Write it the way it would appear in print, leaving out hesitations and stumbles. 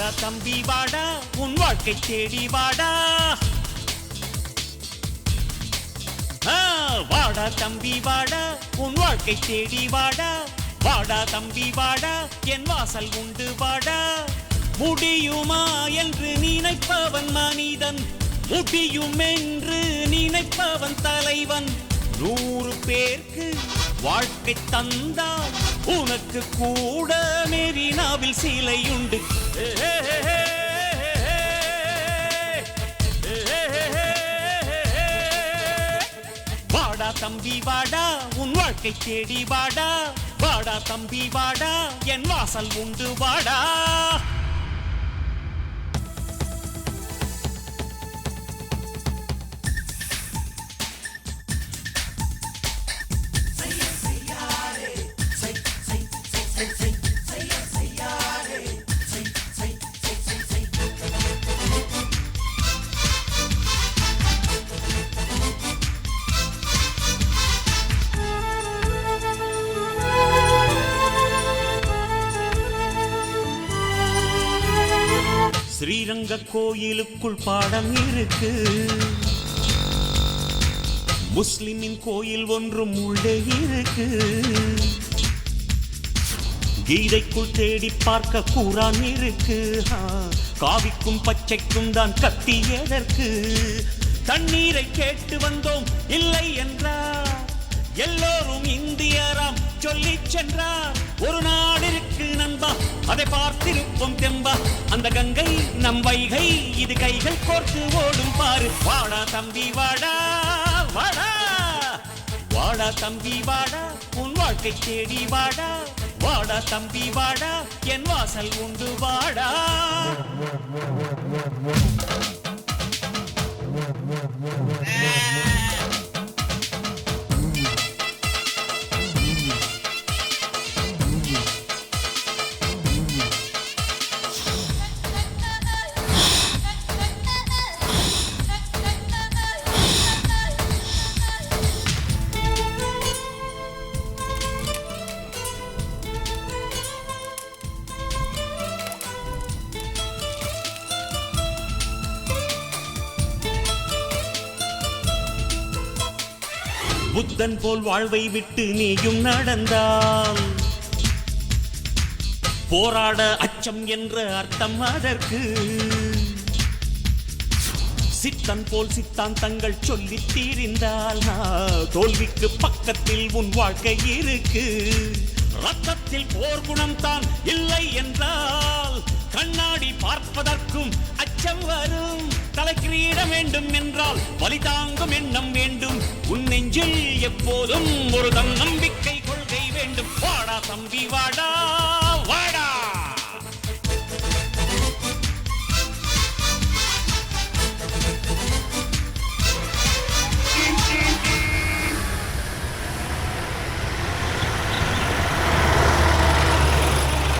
வாடா தம்பி வாடா உன் வாழ்க்கை தேடி வாடா. வாடா தம்பி வாடா உன் வாழ்க்கை தேடி வாடா. வாடா தம்பி வாடா என் வாசல் உண்டு வாடா. முடியுமா என்று நினைப்பவன் மனிதன், முடியும் என்று நினைப்பவன் தலைவன். 100 பேருக்கு வாழ்க்கை தந்தால் உனக்கு கூட மெரினாவில் சிலையுண்டு. வாடா தம்பி வாடா உன் வாழ்க்கை தேடி வாடா. வாடா தம்பி வாடா என் வாசல் உண்டு வாடா. ஸ்ரீரங்க கோயிலுக்குள் பாடம் இருக்கு, முஸ்லிமின் கோயில் ஒன்றும் உள்ளே இருக்கு. கீதைக்குள் தேடி பார்க்க குரான் இருக்கு. காவிக்கும் பச்சைக்கும் தான் கத்தி எதற்கு? தண்ணீரை கேட்டு வந்தோம் இல்லை என்றார், எல்லோரும் இந்தியராம் சொல்லி சென்றார். ஒரு நாடு இருக்கு நண்பா, அதை பார்த்திருப்போம் தெம்பா. அந்த கங்கை நம் வைகை, இது கைகள் கோர்த்து ஓடும் பாரு. வாடா தம்பி வாடா வாடா. வாடா தம்பி வாடா உன் வாழ்க்கை தேடி வாடா. வாடா தம்பி வாடா என் வாசல் உண்டு வாடா. புத்தன் போல் வாழ்வை விட்டு நீயும் நடந்தால் போராட அச்சம் என்ற அர்த்தம் அதற்கு. சித்தன் போல் சித்தாந்தங்கள் சொல்லி தீர்ந்தால் தோல்விக்கு பக்கத்தில் உன் வாழ்க்கை இருக்கு. ரத்தத்தில் போர் குணம் தான் இல்லை என்றால் கண்ணாடி பார்ப்பதற்கும் அச்சம் வரும். தலைக்கிரீட வேண்டும் என்றால் வலி தாங்கும் எண்ணம் வேண்டும். உன் நெஞ்சில் எப்போதும் ஒரு தன்னம்பிக்கை கொள்கை வேண்டும். வாடா தம்பி வாடா வாடா.